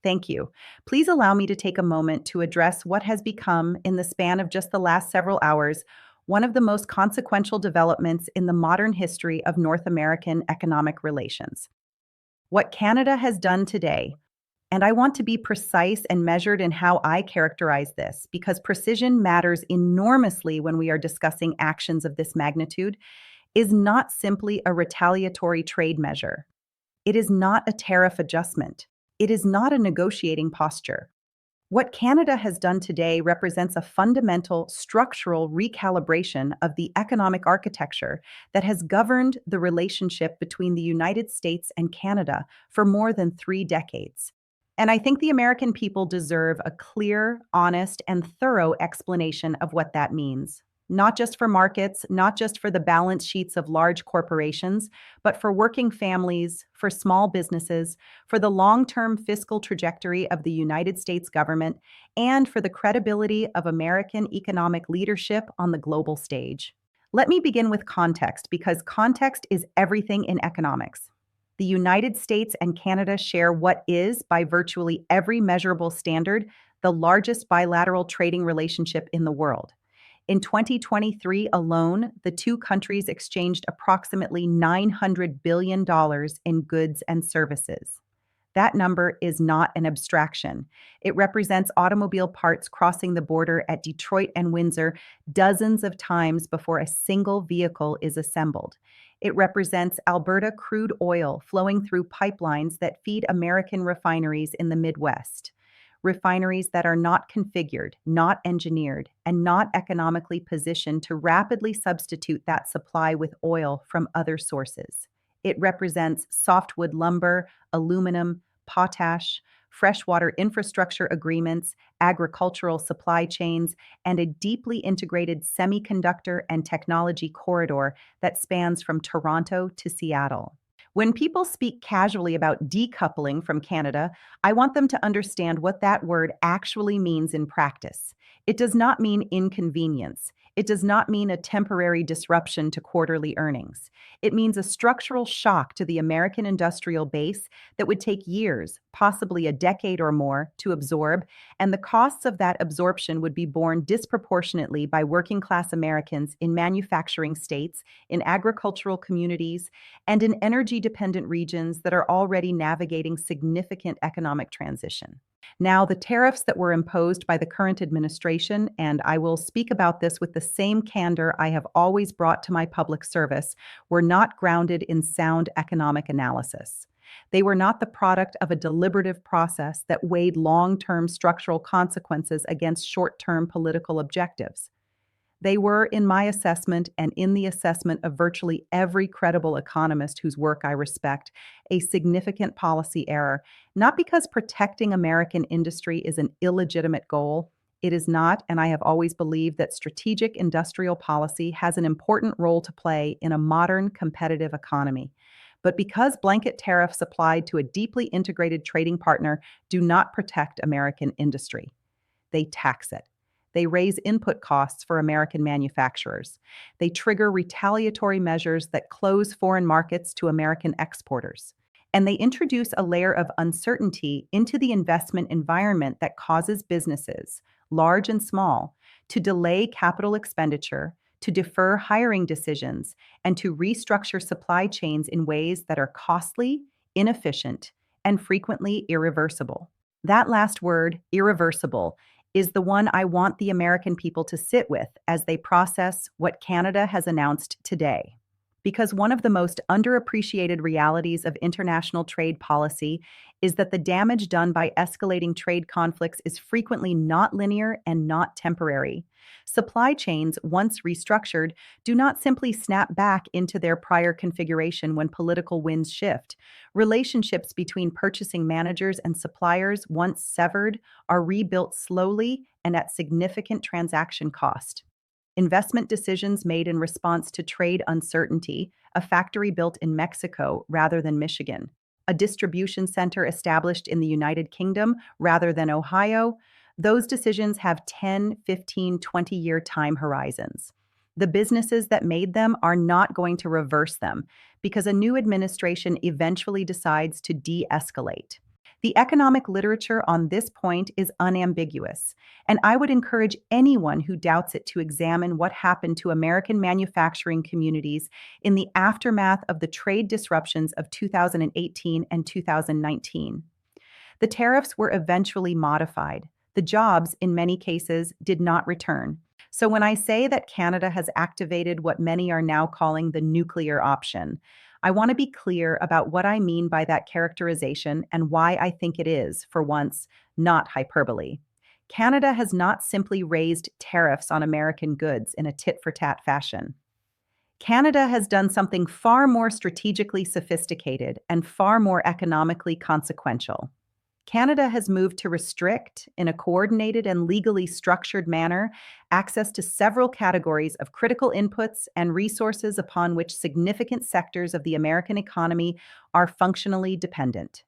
Thank you. Please allow me to take a moment to address what has become, in the span of just the last several hours, one of the most consequential developments in the modern history of North American economic relations. What Canada has done today, and I want to be precise and measured in how I characterize this, because precision matters enormously when we are discussing actions of this magnitude, is not simply a retaliatory trade measure. It is not a tariff adjustment. It is not a negotiating posture. What Canada has done today represents a fundamental structural recalibration of the economic architecture that has governed the relationship between the United States and Canada for more than 3 decades. And I think the American people deserve a clear, honest, and thorough explanation of what that means. Not just for markets, not just for the balance sheets of large corporations, but for working families, for small businesses, for the long-term fiscal trajectory of the United States government, and for the credibility of American economic leadership on the global stage. Let me begin with context, because context is everything in economics. The United States and Canada share what is, by virtually every measurable standard, the largest bilateral trading relationship in the world. In 2023 alone, the two countries exchanged approximately $900 billion in goods and services. That number is not an abstraction. It represents automobile parts crossing the border at Detroit and Windsor dozens of times before a single vehicle is assembled. It represents Alberta crude oil flowing through pipelines that feed American refineries in the Midwest. Refineries that are not configured, not engineered, and not economically positioned to rapidly substitute that supply with oil from other sources. It represents softwood lumber, aluminum, potash, freshwater infrastructure agreements, agricultural supply chains, and a deeply integrated semiconductor and technology corridor that spans from Toronto to Seattle. When people speak casually about decoupling from Canada, I want them to understand what that word actually means in practice. It does not mean inconvenience. It does not mean a temporary disruption to quarterly earnings. It means a structural shock to the American industrial base that would take years, possibly a decade or more, to absorb, and the costs of that absorption would be borne disproportionately by working class Americans in manufacturing states, in agricultural communities, and in energy-dependent regions that are already navigating significant economic transition. Now, the tariffs that were imposed by the current administration, and I will speak about this with the same candor I have always brought to my public service, were not grounded in sound economic analysis. They were not the product of a deliberative process that weighed long-term structural consequences against short-term political objectives. They were, in my assessment and in the assessment of virtually every credible economist whose work I respect, a significant policy error, not because protecting American industry is an illegitimate goal. It is not, and I have always believed that strategic industrial policy has an important role to play in a modern competitive economy. But because blanket tariffs applied to a deeply integrated trading partner do not protect American industry, they tax it. They raise input costs for American manufacturers. They trigger retaliatory measures that close foreign markets to American exporters. And they introduce a layer of uncertainty into the investment environment that causes businesses, large and small, to delay capital expenditure, to defer hiring decisions, and to restructure supply chains in ways that are costly, inefficient, and frequently irreversible. That last word, irreversible, is the one I want the American people to sit with as they process what Canada has announced today. Because one of the most underappreciated realities of international trade policy is that the damage done by escalating trade conflicts is frequently not linear and not temporary. Supply chains, once restructured, do not simply snap back into their prior configuration when political winds shift. Relationships between purchasing managers and suppliers, once severed, are rebuilt slowly and at significant transaction cost. Investment decisions made in response to trade uncertainty, a factory built in Mexico rather than Michigan, a distribution center established in the United Kingdom rather than Ohio, those decisions have 10, 15, 20-year time horizons. The businesses that made them are not going to reverse them because a new administration eventually decides to de-escalate. The economic literature on this point is unambiguous, and I would encourage anyone who doubts it to examine what happened to American manufacturing communities in the aftermath of the trade disruptions of 2018 and 2019. The tariffs were eventually modified. The jobs, in many cases, did not return. So when I say that Canada has activated what many are now calling the nuclear option, I want to be clear about what I mean by that characterization and why I think it is, for once, not hyperbole. Canada has not simply raised tariffs on American goods in a tit for tat fashion. Canada has done something far more strategically sophisticated and far more economically consequential. Canada has moved to restrict, in a coordinated and legally structured manner, access to several categories of critical inputs and resources upon which significant sectors of the American economy are functionally dependent.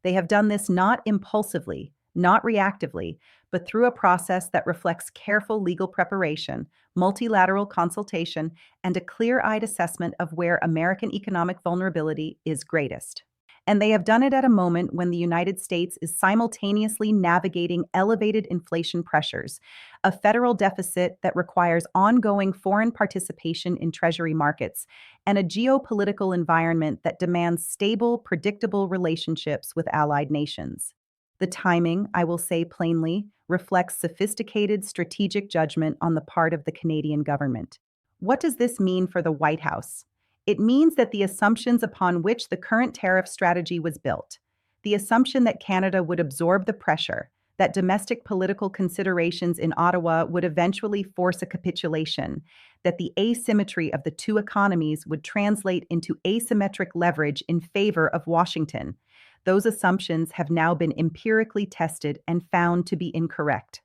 They have done this not impulsively, not reactively, but through a process that reflects careful legal preparation, multilateral consultation, and a clear-eyed assessment of where American economic vulnerability is greatest. And they have done it at a moment when the United States is simultaneously navigating elevated inflation pressures, a federal deficit that requires ongoing foreign participation in treasury markets, and a geopolitical environment that demands stable, predictable relationships with allied nations. The timing, I will say plainly, reflects sophisticated strategic judgment on the part of the Canadian government. What does this mean for the White House? It means that the assumptions upon which the current tariff strategy was built, the assumption that Canada would absorb the pressure, that domestic political considerations in Ottawa would eventually force a capitulation, that the asymmetry of the two economies would translate into asymmetric leverage in favor of Washington. Those assumptions have now been empirically tested and found to be incorrect.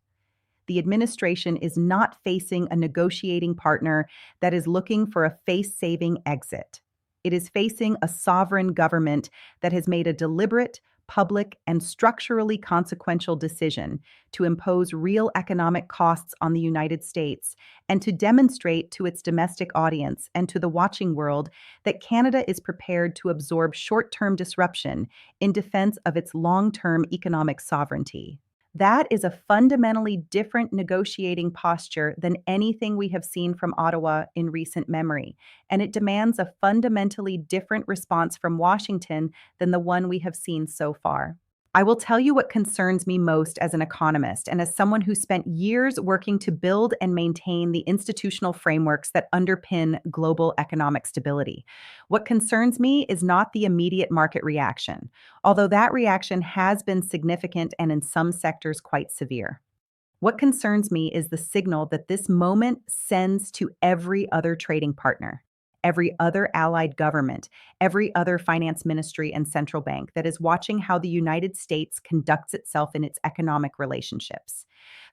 The administration is not facing a negotiating partner that is looking for a face-saving exit. It is facing a sovereign government that has made a deliberate, public, and structurally consequential decision to impose real economic costs on the United States and to demonstrate to its domestic audience and to the watching world that Canada is prepared to absorb short-term disruption in defense of its long-term economic sovereignty. That is a fundamentally different negotiating posture than anything we have seen from Ottawa in recent memory, and it demands a fundamentally different response from Washington than the one we have seen so far. I will tell you what concerns me most as an economist and as someone who spent years working to build and maintain the institutional frameworks that underpin global economic stability. What concerns me is not the immediate market reaction, although that reaction has been significant and in some sectors quite severe. What concerns me is the signal that this moment sends to every other trading partner, every other allied government, every other finance ministry and central bank that is watching how the United States conducts itself in its economic relationships.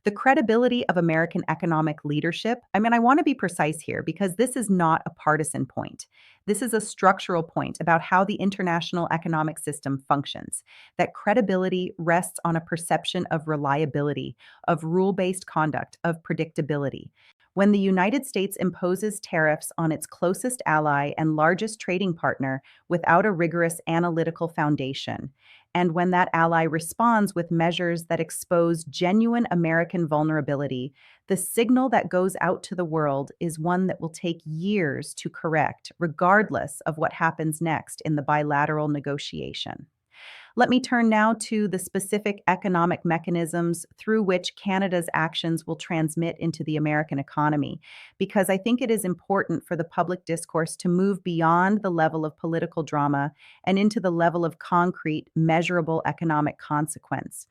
The credibility of American economic leadership, I want to be precise here because this is not a partisan point. This is a structural point about how the international economic system functions. That credibility rests on a perception of reliability, of rule-based conduct, of predictability. When the United States imposes tariffs on its closest ally and largest trading partner without a rigorous analytical foundation, and when that ally responds with measures that expose genuine American vulnerability, the signal that goes out to the world is one that will take years to correct, regardless of what happens next in the bilateral negotiation. Let me turn now to the specific economic mechanisms through which Canada's actions will transmit into the American economy, because I think it is important for the public discourse to move beyond the level of political drama and into the level of concrete, measurable economic consequence.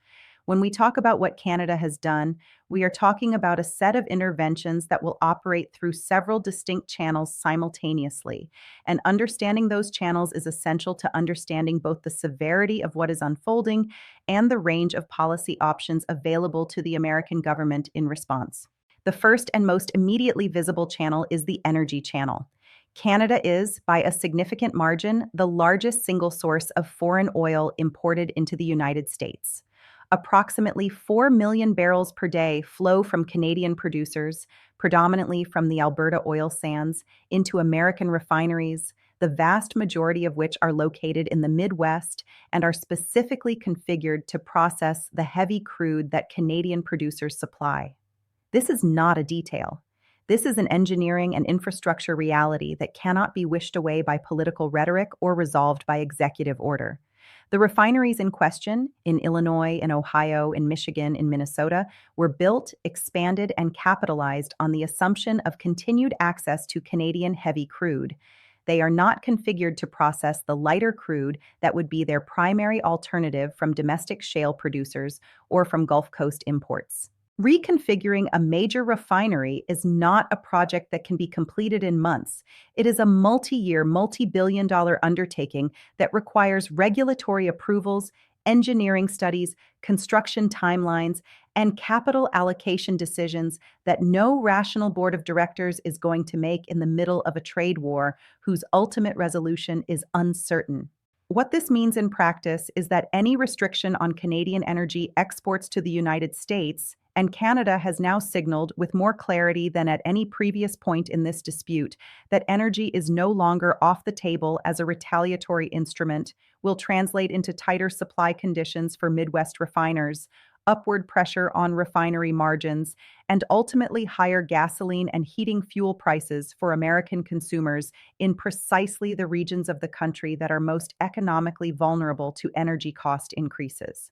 When we talk about what Canada has done, we are talking about a set of interventions that will operate through several distinct channels simultaneously. And understanding those channels is essential to understanding both the severity of what is unfolding and the range of policy options available to the American government in response. The first and most immediately visible channel is the energy channel. Canada is, by a significant margin, the largest single source of foreign oil imported into the United States. Approximately 4 million barrels per day flow from Canadian producers, predominantly from the Alberta oil sands, into American refineries, the vast majority of which are located in the Midwest and are specifically configured to process the heavy crude that Canadian producers supply. This is not a detail. This is an engineering and infrastructure reality that cannot be wished away by political rhetoric or resolved by executive order. The refineries in question, in Illinois, in Ohio, in Michigan, in Minnesota, were built, expanded, and capitalized on the assumption of continued access to Canadian heavy crude. They are not configured to process the lighter crude that would be their primary alternative from domestic shale producers or from Gulf Coast imports. Reconfiguring a major refinery is not a project that can be completed in months. It is a multi-year, multi-billion-dollar undertaking that requires regulatory approvals, engineering studies, construction timelines, and capital allocation decisions that no rational board of directors is going to make in the middle of a trade war whose ultimate resolution is uncertain. What this means in practice is that any restriction on Canadian energy exports to the United States, and Canada has now signaled with more clarity than at any previous point in this dispute that energy is no longer off the table as a retaliatory instrument, will translate into tighter supply conditions for Midwest refiners, upward pressure on refinery margins, and ultimately higher gasoline and heating fuel prices for American consumers in precisely the regions of the country that are most economically vulnerable to energy cost increases.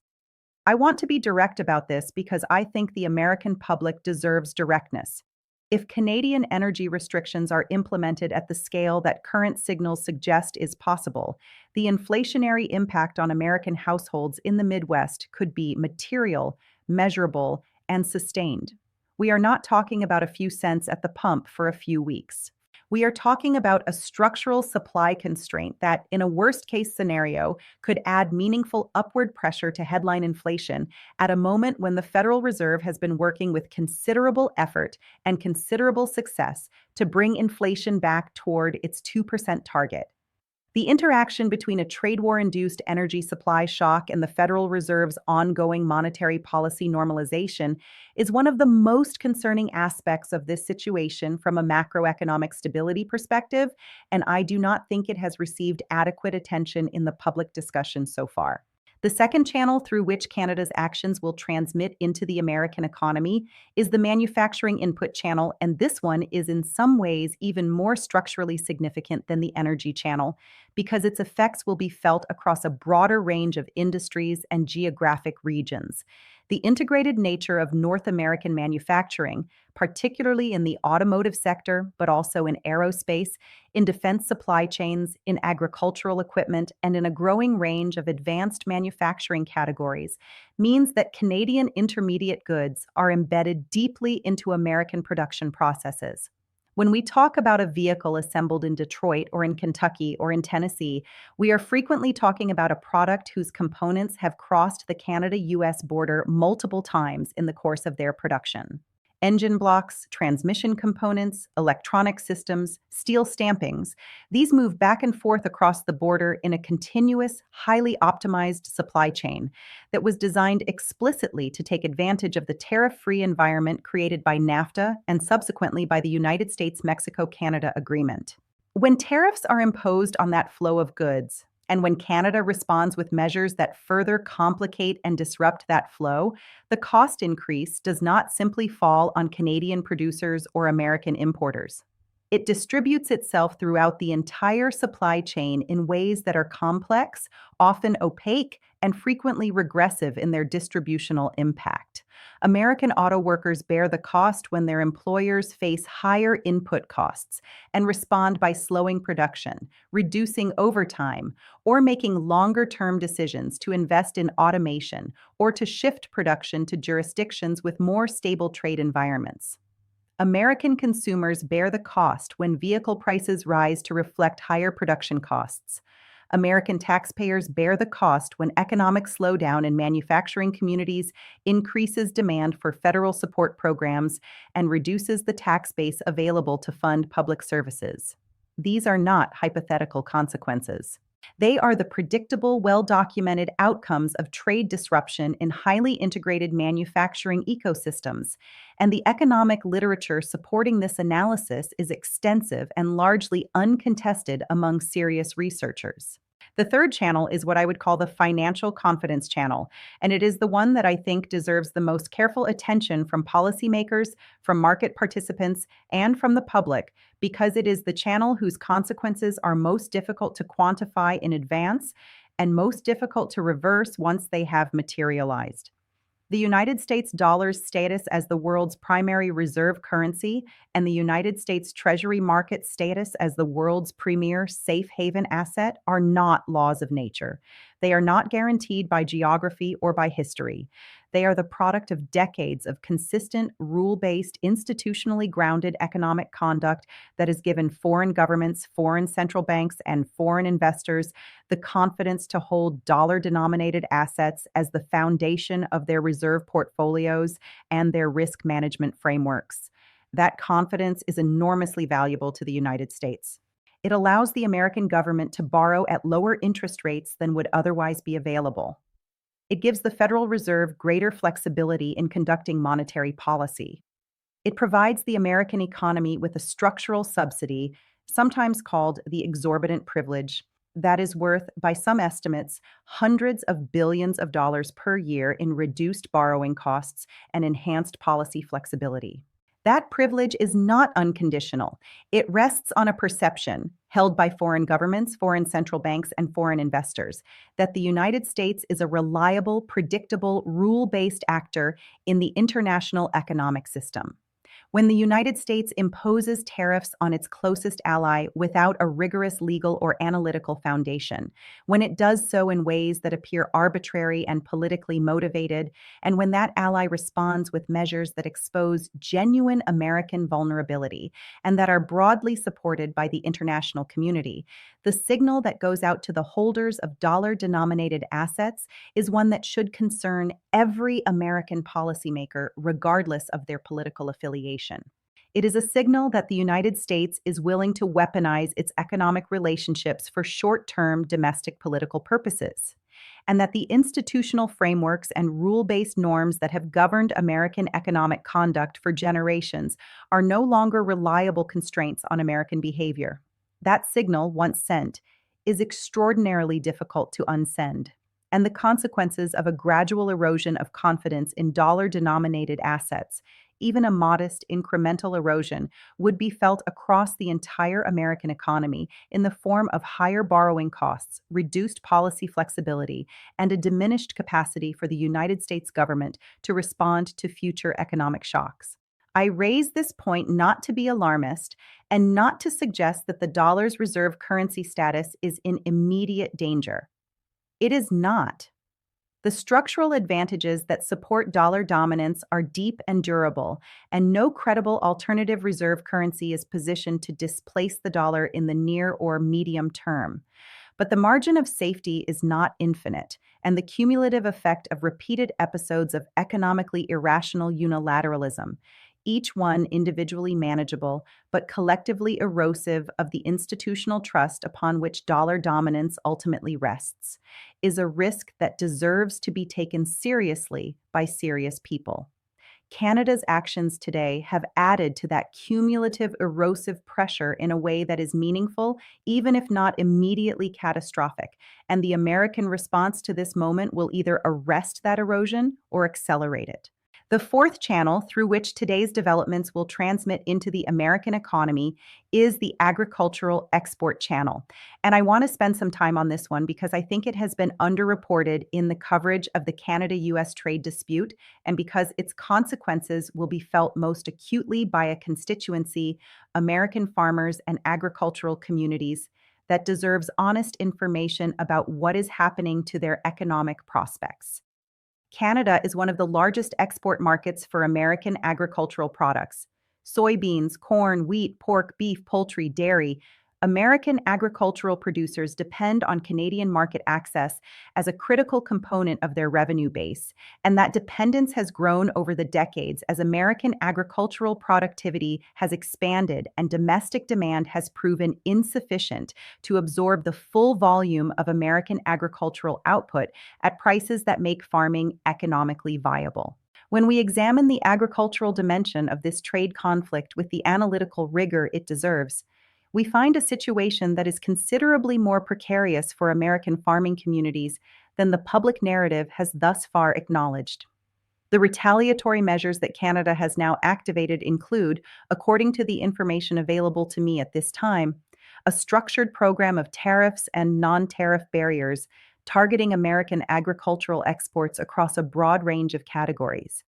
I want to be direct about this because I think the American public deserves directness. If Canadian energy restrictions are implemented at the scale that current signals suggest is possible, the inflationary impact on American households in the Midwest could be material, measurable, and sustained. We are not talking about a few cents at the pump for a few weeks. We are talking about a structural supply constraint that, in a worst-case scenario, could add meaningful upward pressure to headline inflation at a moment when the Federal Reserve has been working with considerable effort and considerable success to bring inflation back toward its 2% target. The interaction between a trade war-induced energy supply shock and the Federal Reserve's ongoing monetary policy normalization is one of the most concerning aspects of this situation from a macroeconomic stability perspective, and I do not think it has received adequate attention in the public discussion so far. The second channel through which Canada's actions will transmit into the American economy is the manufacturing input channel, and this one is in some ways even more structurally significant than the energy channel because its effects will be felt across a broader range of industries and geographic regions. The integrated nature of North American manufacturing, particularly in the automotive sector, but also in aerospace, in defense supply chains, in agricultural equipment, and in a growing range of advanced manufacturing categories, means that Canadian intermediate goods are embedded deeply into American production processes. When we talk about a vehicle assembled in Detroit or in Kentucky or in Tennessee, we are frequently talking about a product whose components have crossed the Canada-US border multiple times in the course of their production. Engine blocks, transmission components, electronic systems, steel stampings, these move back and forth across the border in a continuous, highly optimized supply chain that was designed explicitly to take advantage of the tariff-free environment created by NAFTA and subsequently by the United States-Mexico-Canada Agreement. When tariffs are imposed on that flow of goods, and when Canada responds with measures that further complicate and disrupt that flow, the cost increase does not simply fall on Canadian producers or American importers. It distributes itself throughout the entire supply chain in ways that are complex, often opaque, and frequently regressive in their distributional impact. American auto workers bear the cost when their employers face higher input costs and respond by slowing production, reducing overtime, or making longer-term decisions to invest in automation or to shift production to jurisdictions with more stable trade environments. American consumers bear the cost when vehicle prices rise to reflect higher production costs. American taxpayers bear the cost when economic slowdown in manufacturing communities increases demand for federal support programs and reduces the tax base available to fund public services. These are not hypothetical consequences. They are the predictable, well documented outcomes of trade disruption in highly integrated manufacturing ecosystems. And the economic literature supporting this analysis is extensive and largely uncontested among serious researchers. The third channel is what I would call the financial confidence channel, and it is the one that I think deserves the most careful attention from policymakers, from market participants, and from the public, because it is the channel whose consequences are most difficult to quantify in advance and most difficult to reverse once they have materialized. The United States dollar's status as the world's primary reserve currency and the United States Treasury market status as the world's premier safe haven asset are not laws of nature. They are not guaranteed by geography or by history. They are the product of decades of consistent, rule based, institutionally grounded economic conduct that has given foreign governments, foreign central banks, and foreign investors the confidence to hold dollar denominated assets as the foundation of their reserve portfolios and their risk management frameworks. That confidence is enormously valuable to the United States. It allows the American government to borrow at lower interest rates than would otherwise be available. It gives the Federal Reserve greater flexibility in conducting monetary policy. It provides the American economy with a structural subsidy, sometimes called the exorbitant privilege, that is worth, by some estimates, hundreds of billions of dollars per year in reduced borrowing costs and enhanced policy flexibility. That privilege is not unconditional. It rests on a perception, held by foreign governments, foreign central banks, and foreign investors, that the United States is a reliable, predictable, rule based actor in the international economic system. When the United States imposes tariffs on its closest ally without a rigorous legal or analytical foundation, when it does so in ways that appear arbitrary and politically motivated, and when that ally responds with measures that expose genuine American vulnerability and that are broadly supported by the international community, the signal that goes out to the holders of dollar denominated assets is one that should concern every American policymaker, regardless of their political affiliation. It is a signal that the United States is willing to weaponize its economic relationships for short term domestic political purposes, and that the institutional frameworks and rule based norms that have governed American economic conduct for generations are no longer reliable constraints on American behavior. That signal, once sent, is extraordinarily difficult to unsend, and the consequences of a gradual erosion of confidence in dollar denominated assets, even a modest incremental erosion, would be felt across the entire American economy in the form of higher borrowing costs, reduced policy flexibility, and a diminished capacity for the United States government to respond to future economic shocks. I raise this point not to be alarmist and not to suggest that the dollar's reserve currency status is in immediate danger. It is not. The structural advantages that support dollar dominance are deep and durable, and no credible alternative reserve currency is positioned to displace the dollar in the near or medium term. But the margin of safety is not infinite, and the cumulative effect of repeated episodes of economically irrational unilateralism, each one individually manageable, but collectively erosive of the institutional trust upon which dollar dominance ultimately rests, is a risk that deserves to be taken seriously by serious people. Canada's actions today have added to that cumulative erosive pressure in a way that is meaningful, even if not immediately catastrophic, and the American response to this moment will either arrest that erosion or accelerate it. The fourth channel through which today's developments will transmit into the American economy is the agricultural export channel. And I want to spend some time on this one because I think it has been underreported in the coverage of the Canada-US trade dispute, and because its consequences will be felt most acutely by a constituency, American farmers and agricultural communities, that deserves honest information about what is happening to their economic prospects. Canada is one of the largest export markets for American agricultural products. Soybeans, corn, wheat, pork, beef, poultry, dairy. American agricultural producers depend on Canadian market access as a critical component of their revenue base, and that dependence has grown over the decades as American agricultural productivity has expanded and domestic demand has proven insufficient to absorb the full volume of American agricultural output at prices that make farming economically viable. When we examine the agricultural dimension of this trade conflict with the analytical rigor it deserves, we find a situation that is considerably more precarious for American farming communities than the public narrative has thus far acknowledged. The retaliatory measures that Canada has now activated include, according to the information available to me at this time, a structured program of tariffs and non-tariff barriers targeting American agricultural exports across a broad range of categories.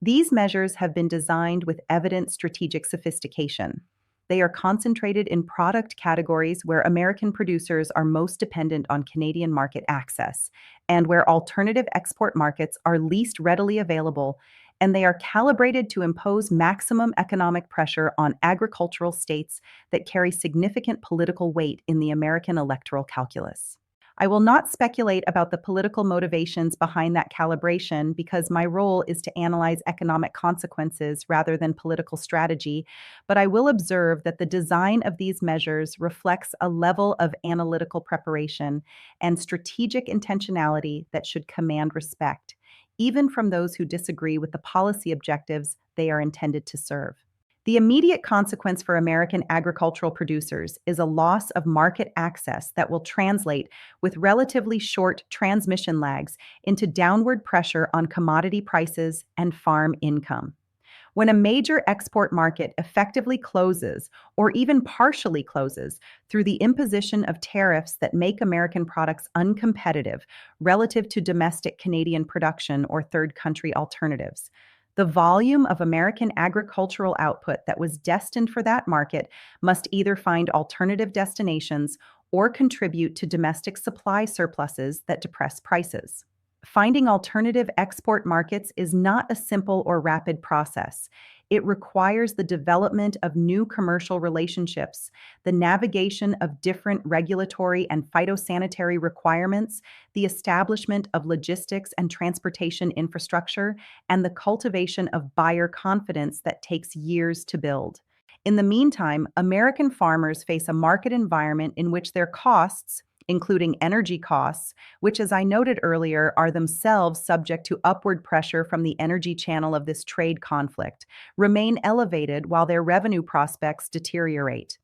These measures have been designed with evident strategic sophistication. They are concentrated in product categories where American producers are most dependent on Canadian market access and where alternative export markets are least readily available, and they are calibrated to impose maximum economic pressure on agricultural states that carry significant political weight in the American electoral calculus. I will not speculate about the political motivations behind that calibration because my role is to analyze economic consequences rather than political strategy, but I will observe that the design of these measures reflects a level of analytical preparation and strategic intentionality that should command respect, even from those who disagree with the policy objectives they are intended to serve. The immediate consequence for American agricultural producers is a loss of market access that will translate with relatively short transmission lags into downward pressure on commodity prices and farm income. When a major export market effectively closes or even partially closes through the imposition of tariffs that make American products uncompetitive relative to domestic Canadian production or third country alternatives, the volume of American agricultural output that was destined for that market must either find alternative destinations or contribute to domestic supply surpluses that depress prices. Finding alternative export markets is not a simple or rapid process. It requires the development of new commercial relationships, the navigation of different regulatory and phytosanitary requirements, the establishment of logistics and transportation infrastructure, and the cultivation of buyer confidence that takes years to build. In the meantime, American farmers face a market environment in which their costs, including energy costs, which, as I noted earlier, are themselves subject to upward pressure from the energy channel of this trade conflict, remain elevated while their revenue prospects deteriorate.